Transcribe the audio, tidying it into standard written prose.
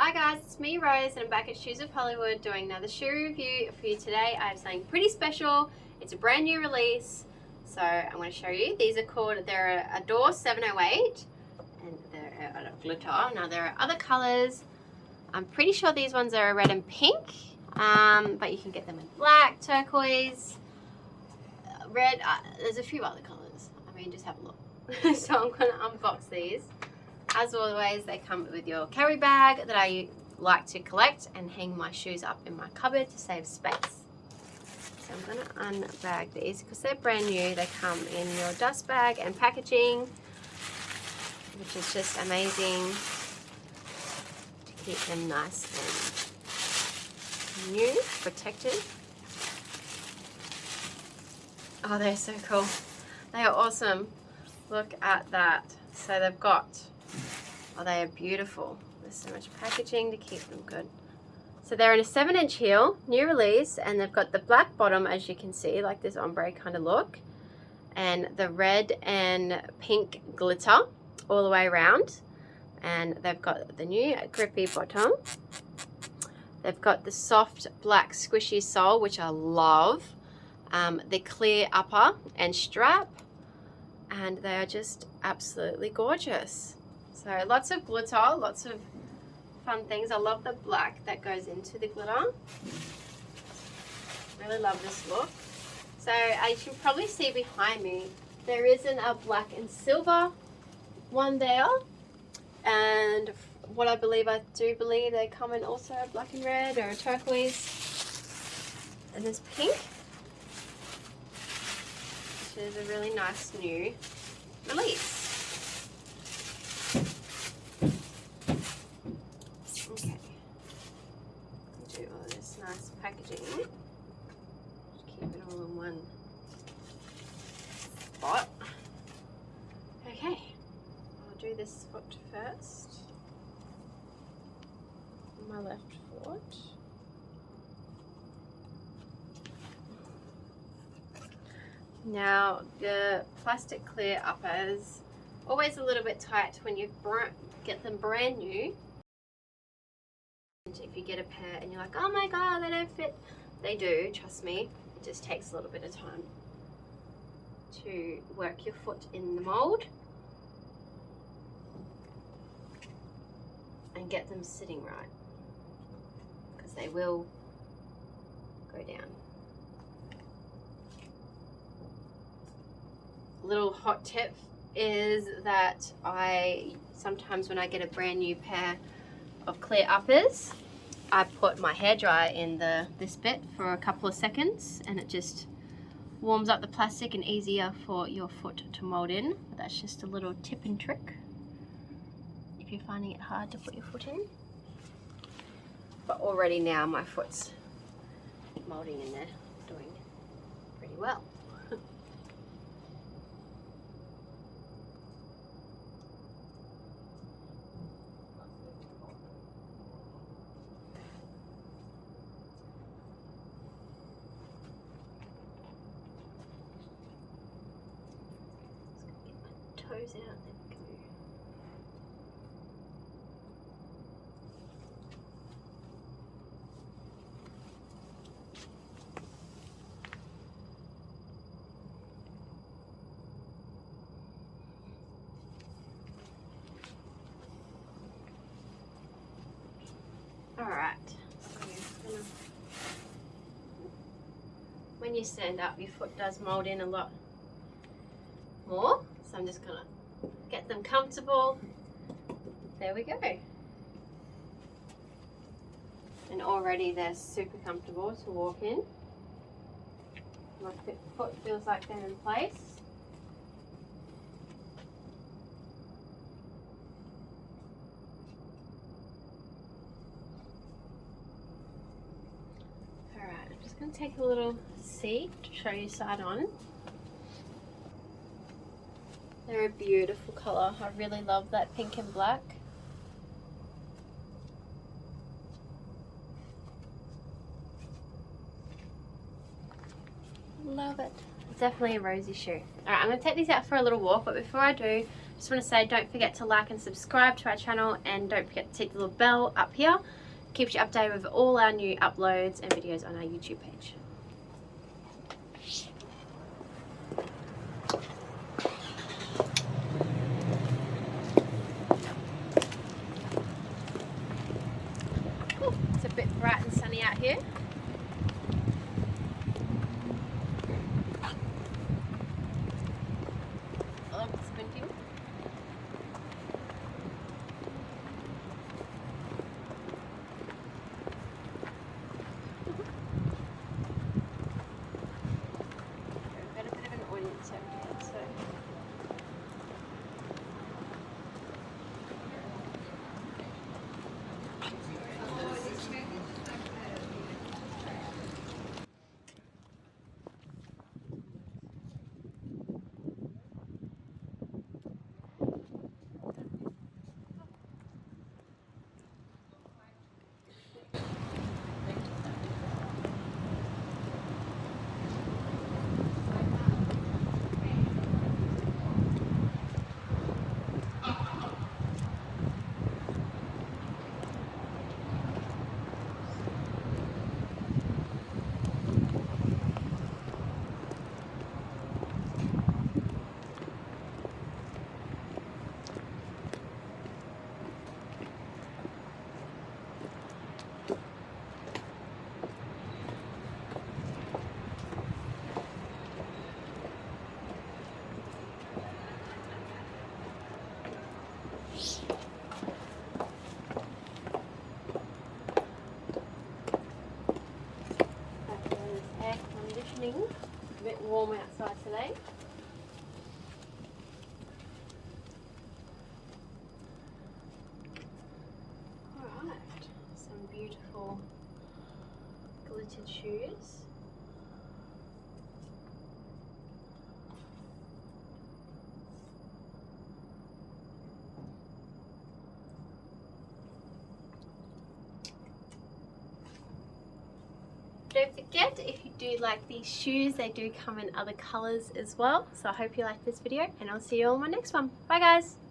Hi guys, it's me Rose and I'm back at Shoes of Hollywood doing another shoe review for you today. I have something pretty special. It's a brand new release, so I'm going to show you. These are called, they're ADORE-708 and they're out of glitter. Now there are other colours. I'm pretty sure these ones are red and pink, but you can get them in black, turquoise, red. There's a few other colours. I mean, just have a look. So I'm going to unbox these. As always, they come with your carry bag that I like to collect and hang my shoes up in my cupboard to save space. So I'm going to unbag these because they're brand new. They come in your dust bag and packaging, which is just amazing to keep them nice and new, protected. Oh, they're so cool. They are awesome. Look at that. So they've got, oh, they are beautiful. There's so much packaging to keep them good. So they're in a 7-inch heel, new release, and they've got the black bottom, as you can see, like this ombre kind of look, and the red and pink glitter all the way around. And they've got the new grippy bottom. They've got the soft black squishy sole, which I love. The clear upper and strap, and they are just absolutely gorgeous. So lots of glitter, lots of fun things. I love the black that goes into the glitter. Really love this look. So as you can probably see behind me, there isn't a black and silver one there. And what I do believe they come in also a black and red or a turquoise. And there's pink, which is a really nice new release. Okay, do all this nice packaging. Just keep it all in one spot. Okay, I'll do this foot first. My left foot. Now the plastic clear upper is always a little bit tight when you get them brand new. And if you get a pair and you're like, oh my god, they don't fit, they do, trust me. It just takes a little bit of time to work your foot in the mold and get them sitting right, because they will go down. Little hot tip is that sometimes when I get a brand new pair of clear uppers, I put my hairdryer in this bit for a couple of seconds, and it just warms up the plastic and easier for your foot to mold in. But that's just a little tip and trick if you're finding it hard to put your foot in. But already now my foot's molding in there, doing pretty well. Toes out, there we go. Alright, so when you stand up, your foot does mold in a lot more. So I'm just gonna get them comfortable. There we go. And already they're super comfortable to walk in. My foot feels like they're in place. Alright, I'm just gonna take a little seat to show you side on. They're a beautiful colour. I really love that pink and black. Love it. It's definitely a rosy shoe. Alright, I'm going to take these out for a little walk, but before I do, Just want to say, don't forget to like and subscribe to our channel, and don't forget to hit the little bell up here. Keeps you updated with all our new uploads and videos on our YouTube page. Ooh, it's a bit bright and sunny out here. Oh, it's squinting. Got a bit of an audience over here, so. Air conditioning. A bit warm outside today. Alright, some beautiful glittered shoes. Don't forget, if you do like these shoes, they do come in other colours as well. So I hope you like this video, and I'll see you all in my next one. Bye guys!